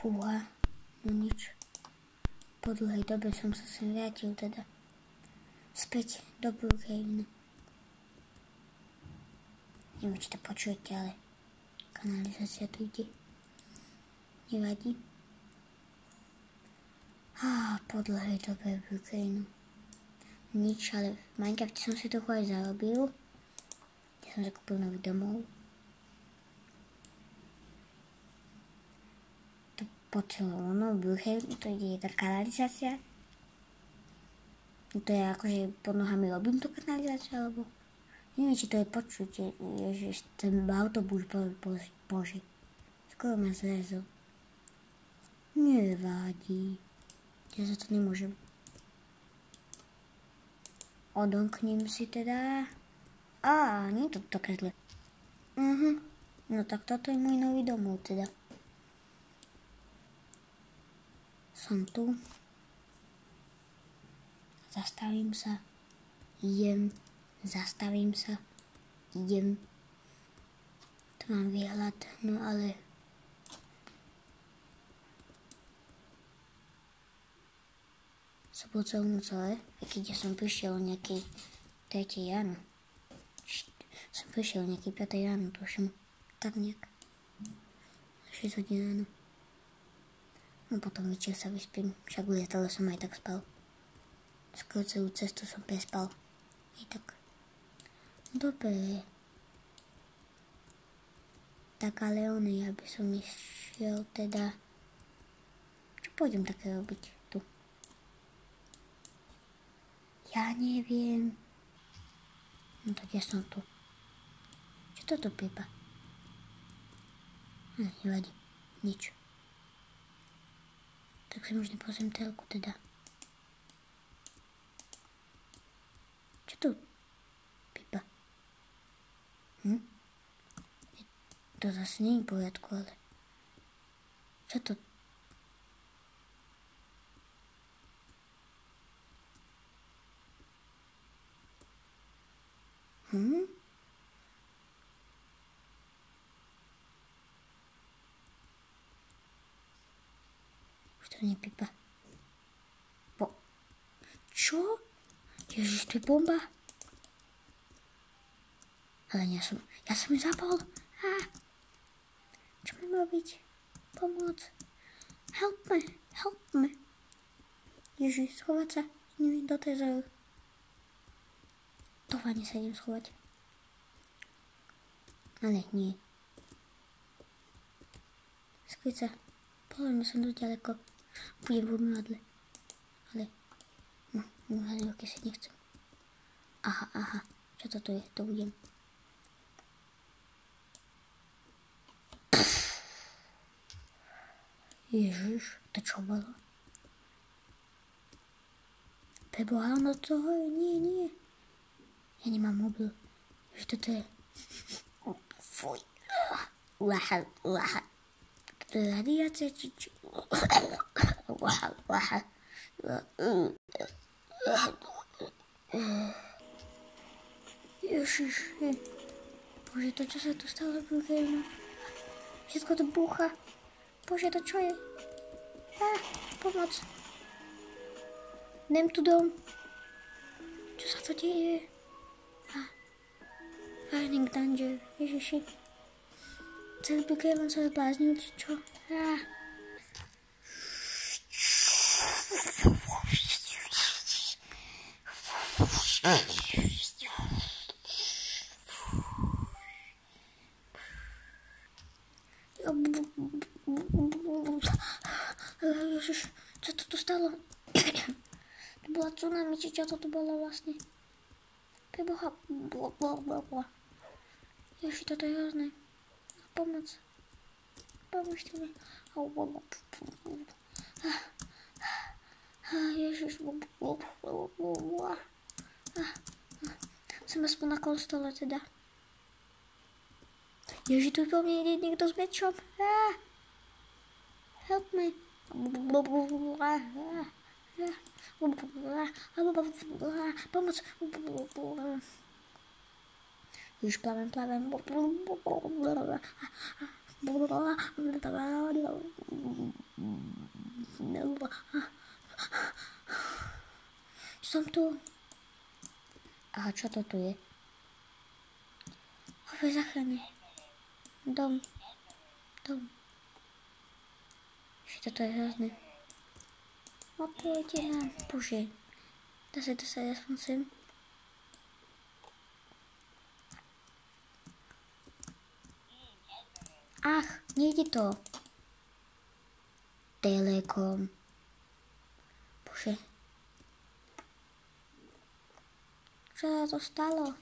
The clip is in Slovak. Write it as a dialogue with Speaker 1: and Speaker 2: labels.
Speaker 1: Fúha, no nič. Po dlhej dobe som sa sem vrátil teda. Späť do Brookhavenu. Neviem, či to počujete, ale kanalizácia tu ide. Nevadí. Po dlhej dobe Brookhavenu. Nič, ale v Minecrafte som si trochu aj zarobil. Ja som zakúpil nový domov. To pod celou Brookhavenu, to ide tá kanalizácia. To je akože pod nohami robím tú kanalizáciu, alebo... Neviem, či to je počuť, ježiš, ten autobus, bože. Skoro ma zrezol. Nevadí. Ja za to nemôžem. Odomknem si teda. Nie je to také zle. No tak toto je môj nový domov teda. Som tu. Zastavím sa. Idem. Zastavím sa. Idem. Tu mám výhľad, no ale... Bolo celú noc, ale keď ja som prišiel nejakej 3. ráno. Som prišiel nejakej 5. ráno, tuším. Tak nejak. 6 hodín ráno. No potom večer sa vyspím, však v lietadle som aj tak spal. Skoro celú cestu som prespal. I tak. Dobre. Tak ale ja by som išiel teda... Čo pôjdem také robiť? Ja neviem. No tak ja som tu. Čo toto pípa? Nevadí. Nič. Tak si možno pozriem telku teda. Čo tu pípa? To zase nie je v poriadku, ale... Čo to? Už to nepípa. Čo? Ježiš, to je bomba. Ale ja som ju zapol. Čo mám robiť? Pomoc. Help me. Ježiš, schovať sa. Neviem, do tezoru. Tovane sa idem schovať. Ale nie. Skryť sa. Poďme som dosť ďaleko. Budem v umývadle. Ale... No, umývadle si nechcem. Aha. Čo toto je? To budem. Ježiš, to čo bolo? Preboha, ono toho je? Nie. Ja nemám mobil. Ježiš, toto je... Fuj. Laha. Radiácia, či čo? Laha. Ježiš. Bože, to čo sa tu stalo v Brookhavenu? Všetko to búcha. Bože, to čo je? Pomoc. Nem tu dom. Čo sa to deje? Finding danger. Ježiši. Celý Brookhaven sa zbláznil, či čo? Ježiš, čo to tu stalo? To bola tsunami, či čo to tu bolo vlastne? Preboha. Ježiš, toto je hrozné. Pomoc. Pomôžte mi. Ježiš. Som aspoň na kostole teda. Ježiš, tu po mne ide niekto s mečom. Help me. Pomoc. Už plavem. Som tu. Aha, čo to tu je? Opäť zachráni. Dom. Ešte toto je hrozné. Odpojte nám. Bože. Dá sa aspoň sem. Ach, nejde to. Telekom. Bože. Čo sa to stalo?